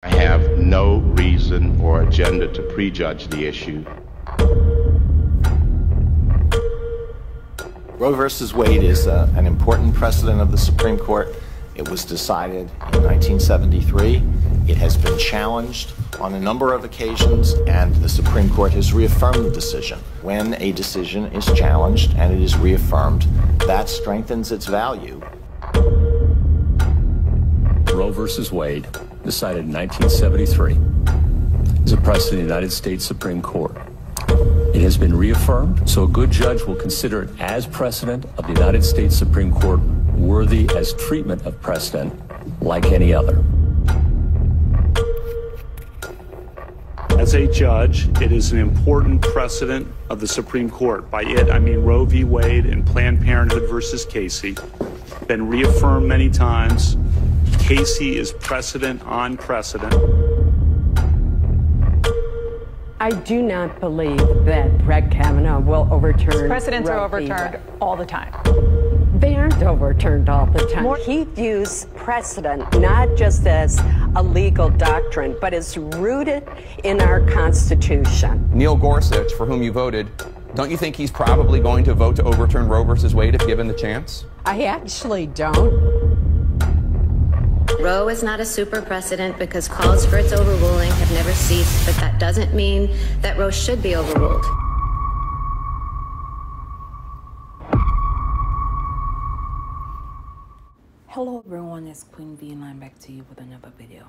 I have no reason or agenda to prejudge the issue. Roe versus Wade is an important precedent of the Supreme Court. It was decided in 1973. It has been challenged on a number of occasions, and the Supreme Court has reaffirmed the decision. When a decision is challenged and it is reaffirmed, that strengthens its value. Roe versus Wade, decided in 1973, is a precedent of the United States Supreme Court. It has been reaffirmed, so a good judge will consider it as precedent of the United States Supreme Court, worthy as treatment of precedent like any other. As a judge, it is an important precedent of the Supreme Court. By it, I mean Roe v. Wade and Planned Parenthood versus Casey. Been reaffirmed many times. Casey is precedent on precedent. I do not believe that Brett Kavanaugh will overturn Precedents Roe are overturned all the time. They aren't overturned all the time. He views precedent not just as a legal doctrine, but as rooted in our Constitution. Neil Gorsuch, for whom you voted, don't you think he's probably going to vote to overturn Roe versus Wade if given the chance? I actually don't. Roe is not a super precedent because calls for its overruling have never ceased, but that doesn't mean that Roe should be overruled. Hello everyone, it's QueenVLionz back to you with another video.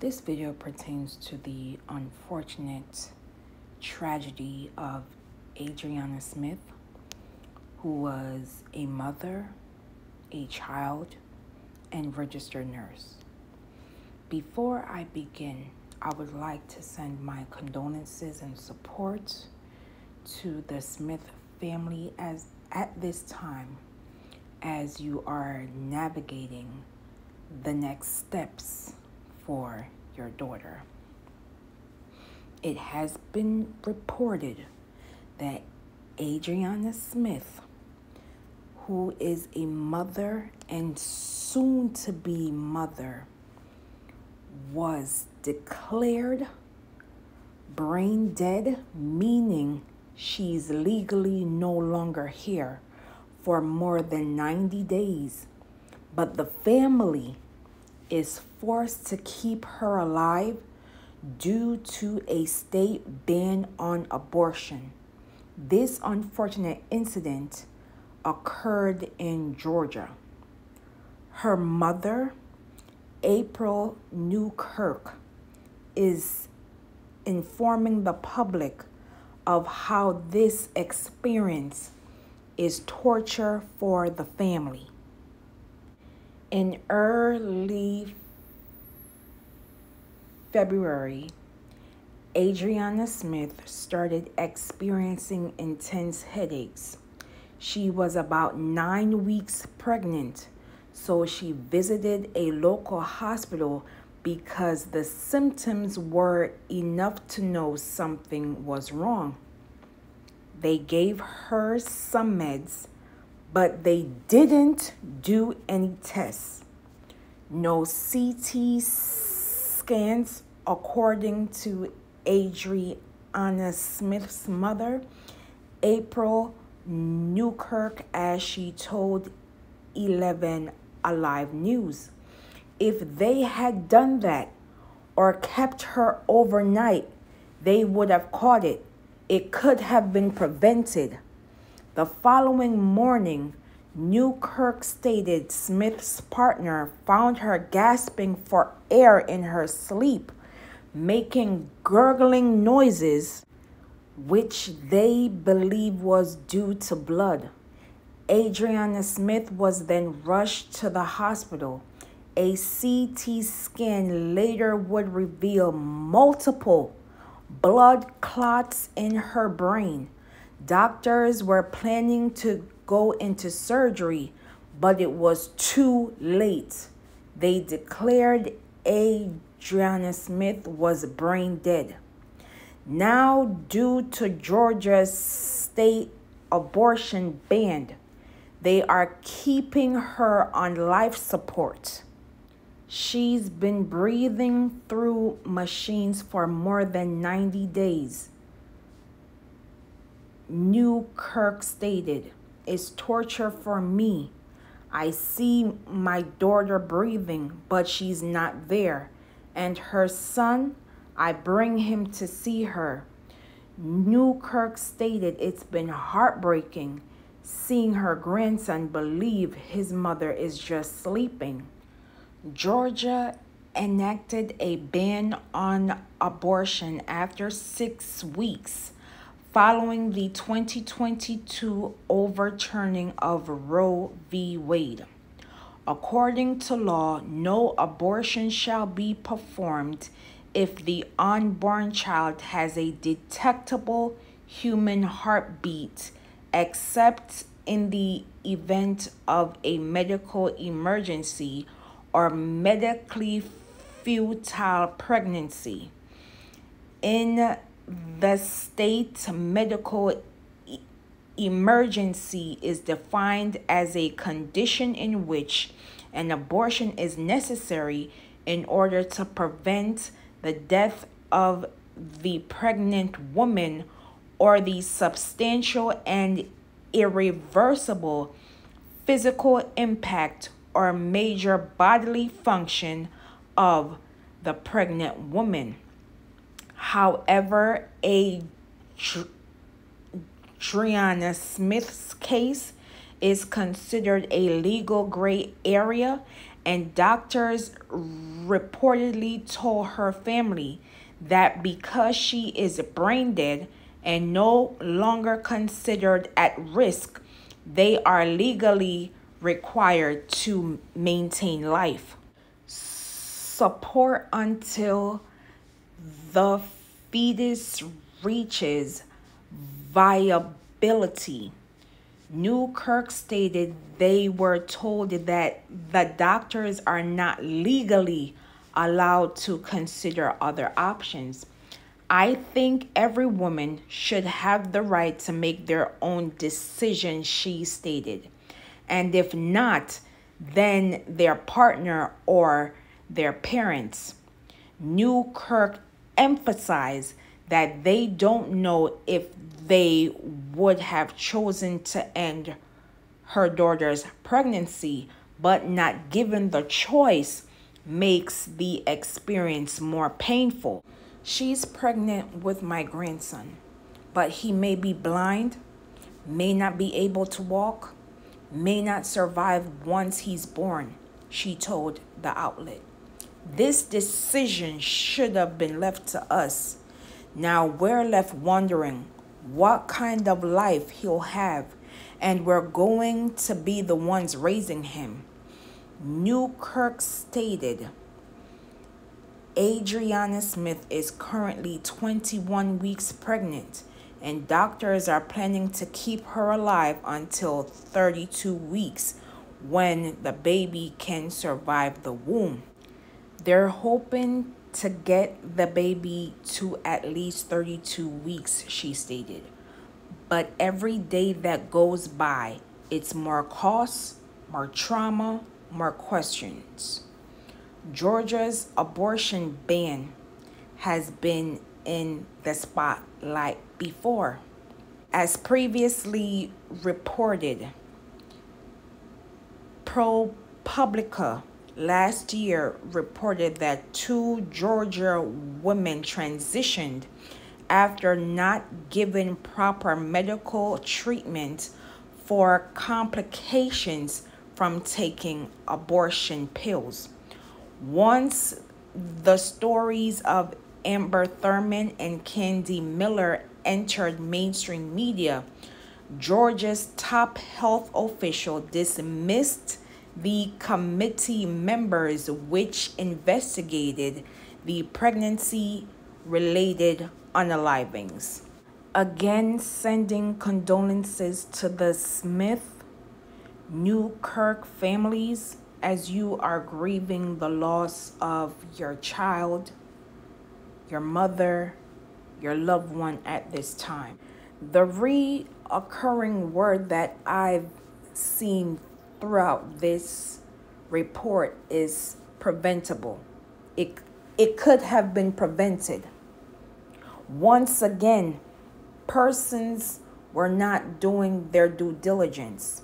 This video pertains to the unfortunate tragedy of Adriana Smith, who was a mother, a child, and registered nurse. Before I begin, I would like to send my condolences and support to the Smith family at this time as you are navigating the next steps for your daughter. It has been reported that Adriana Smith, who is a mother and soon-to-be mother, was declared brain dead, meaning she's legally no longer here for more than 90 days. But the family is forced to keep her alive due to a state ban on abortion. This unfortunate incident occurred in Georgia. Her mother, April Newkirk, is informing the public of how this experience is torture for the family. In early February, Adriana Smith started experiencing intense headaches. She was about 9 weeks pregnant, so she visited a local hospital because the symptoms were enough to know something was wrong. They gave her some meds, but they didn't do any tests. No CT scans, according to Adriana Smith's mother, April Newkirk, as she told 11 Alive News. If they had done that or kept her overnight, they would have caught it. It could have been prevented. The following morning, Newkirk stated Smith's partner found her gasping for air in her sleep, making gurgling noises, which they believe was due to blood. Adriana Smith was then rushed to the hospital. A CT scan later would reveal multiple blood clots in her brain. Doctors were planning to go into surgery, but it was too late. They declared Adriana Smith was brain dead. Now, due to Georgia's state abortion ban, they are keeping her on life support. She's been breathing through machines for more than 90 days. Newkirk stated, "It's torture for me. I see my daughter breathing, but she's not there. And her son, I bring him to see her." Newkirk stated, "It's been heartbreaking seeing her grandson believe his mother is just sleeping." Georgia enacted a ban on abortion after 6 weeks following the 2022 overturning of Roe v. Wade. According to law, no abortion shall be performed if the unborn child has a detectable human heartbeat, except in the event of a medical emergency or medically futile pregnancy. In the state, medical emergency is defined as a condition in which an abortion is necessary in order to prevent the death of the pregnant woman or the substantial and irreversible physical impact or major bodily function of the pregnant woman. However, Adriana Smith's case is considered a legal gray area, and doctors reportedly told her family that because she is brain dead and no longer considered at risk, they are legally required to maintain life. Support until the fetus reaches viability. Newkirk stated they were told that the doctors are not legally allowed to consider other options. "I think every woman should have the right to make their own decision," she stated. "And if not, then their partner or their parents." Newkirk emphasized that they don't know if they would have chosen to end her daughter's pregnancy, but not given the choice makes the experience more painful. "She's pregnant with my grandson, but he may be blind, may not be able to walk, may not survive once he's born," she told the outlet. "This decision should have been left to us. Now we're left wondering what kind of life he'll have, and we're going to be the ones raising him." Newkirk stated, "Adriana Smith is currently 21 weeks pregnant, and doctors are planning to keep her alive until 32 weeks when the baby can survive the womb. They're hoping to get the baby to at least 32 weeks, she stated. "But every day that goes by, it's more costs, more trauma, more questions." Georgia's abortion ban has been in the spotlight before. As previously reported, ProPublica last year reported that 2 Georgia women transitioned after not given proper medical treatment for complications from taking abortion pills. Once the stories of Amber Thurman and Candi Miller entered mainstream media, Georgia's top health official dismissed the committee members which investigated the pregnancy-related unalivings. Again, sending condolences to the Smith, Newkirk families as you are grieving the loss of your child, your mother, your loved one at this time. The reoccurring word that I've seen throughout this report is preventable. It could have been prevented. Once again, persons were not doing their due diligence.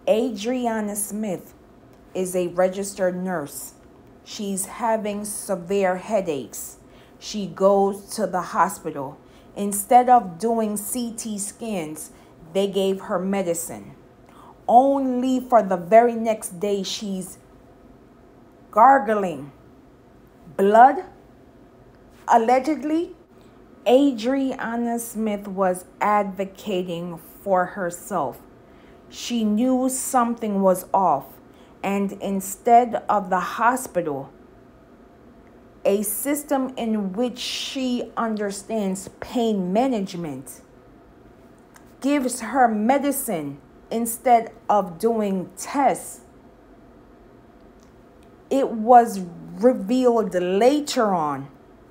Adriana Smith is a registered nurse. She's having severe headaches. She goes to the hospital. Instead of doing CT scans, they gave her medicine. Only for the very next day, she's gargling blood, allegedly. Adriana Smith was advocating for herself. She knew something was off, and instead of the hospital, a system in which she understands pain management, gives her medicine instead of doing tests. It was revealed later on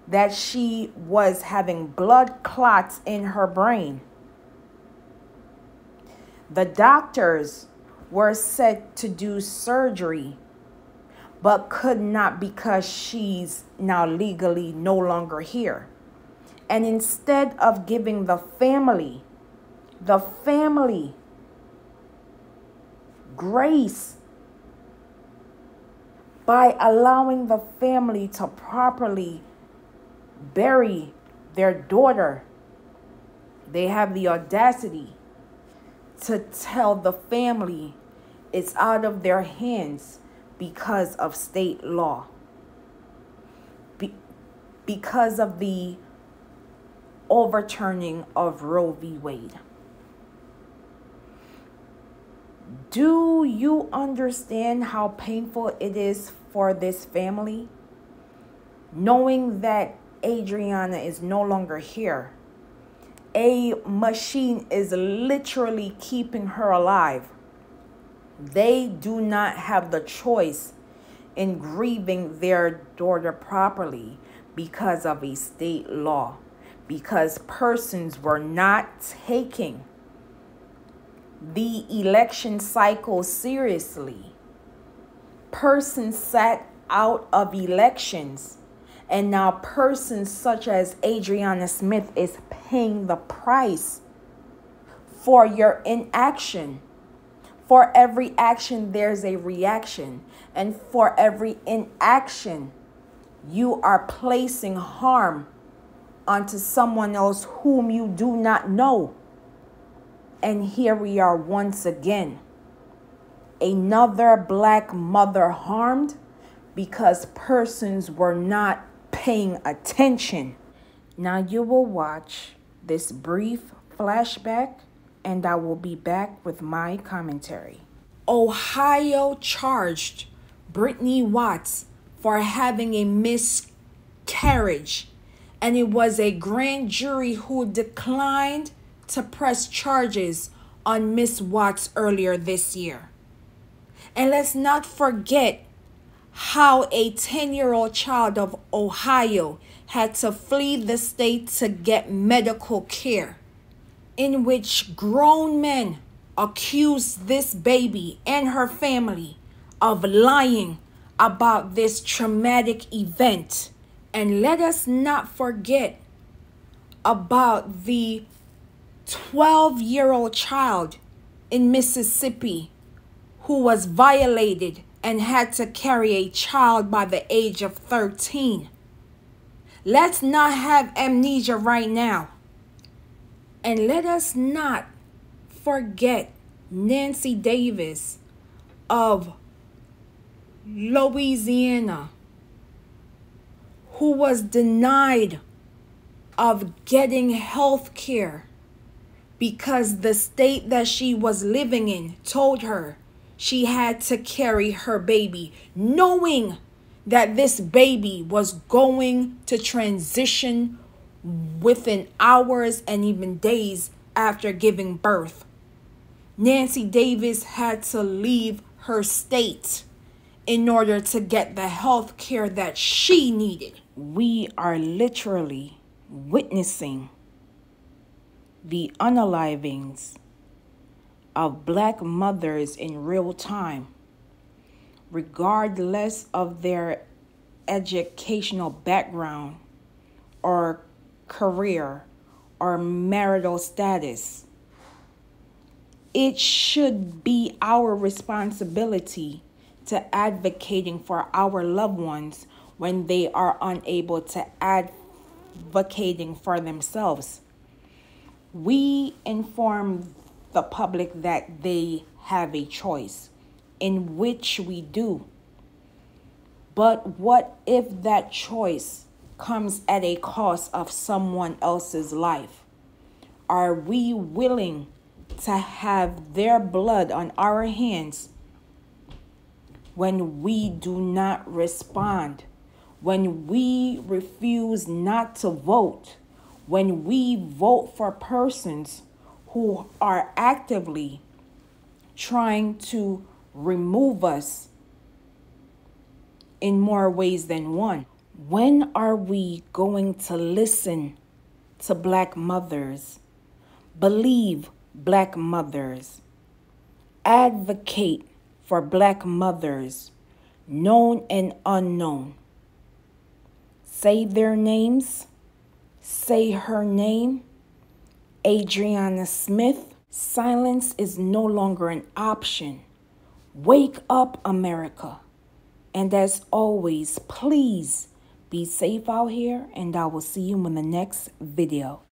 that she was having blood clots in her brain. The doctors were set to do surgery, but could not because she's now legally no longer here. And instead of giving the family grace by allowing the family to properly bury their daughter, they have the audacity to tell the family it's out of their hands because of state law, because of the overturning of Roe v. Wade. Do you understand how painful it is for this family, knowing that Adriana is no longer here? A machine is literally keeping her alive. They do not have the choice in grieving their daughter properly because of a state law, because persons were not taking the election cycle seriously. Persons sat out of elections, and now persons such as Adriana Smith is paying the price for your inaction. For every action, there's a reaction. And for every inaction, you are placing harm onto someone else whom you do not know. And here we are once again. Another black mother harmed because persons were not paying attention. Now you will watch this brief flashback, and I will be back with my commentary. Ohio charged Brittany Watts for having a miscarriage, and it was a grand jury who declined to press charges on Miss Watts earlier this year. And let's not forget how a 10-year-old child of Ohio had to flee the state to get medical care, in which grown men accused this baby and her family of lying about this traumatic event. And let us not forget about the 12-year-old child in Mississippi who was violated and had to carry a child by the age of 13. Let's not have amnesia right now. And let us not forget Nancy Davis of Louisiana, who was denied of getting health care because the state that she was living in told her she had to carry her baby, knowing that this baby was going to transition within hours and even days after giving birth. Nancy Davis had to leave her state in order to get the health care that she needed. We are literally witnessing the unalivings of black mothers in real time. regardless of their educational background or career or marital status. It should be our responsibility to advocating for our loved ones when they are unable to advocating for themselves. We inform the public that they have a choice, in which we do. But what if that choice comes at a cost of someone else's life? Are we willing to have their blood on our hands when we do not respond, when we refuse not to vote, when we vote for persons who are actively trying to remove us in more ways than one? When are we going to listen to Black mothers, believe Black mothers, advocate for Black mothers, known and unknown? Say their names, say her name, Adriana Smith. Silence is no longer an option. Wake up, America. And as always, please be safe out here, and I will see you in the next video.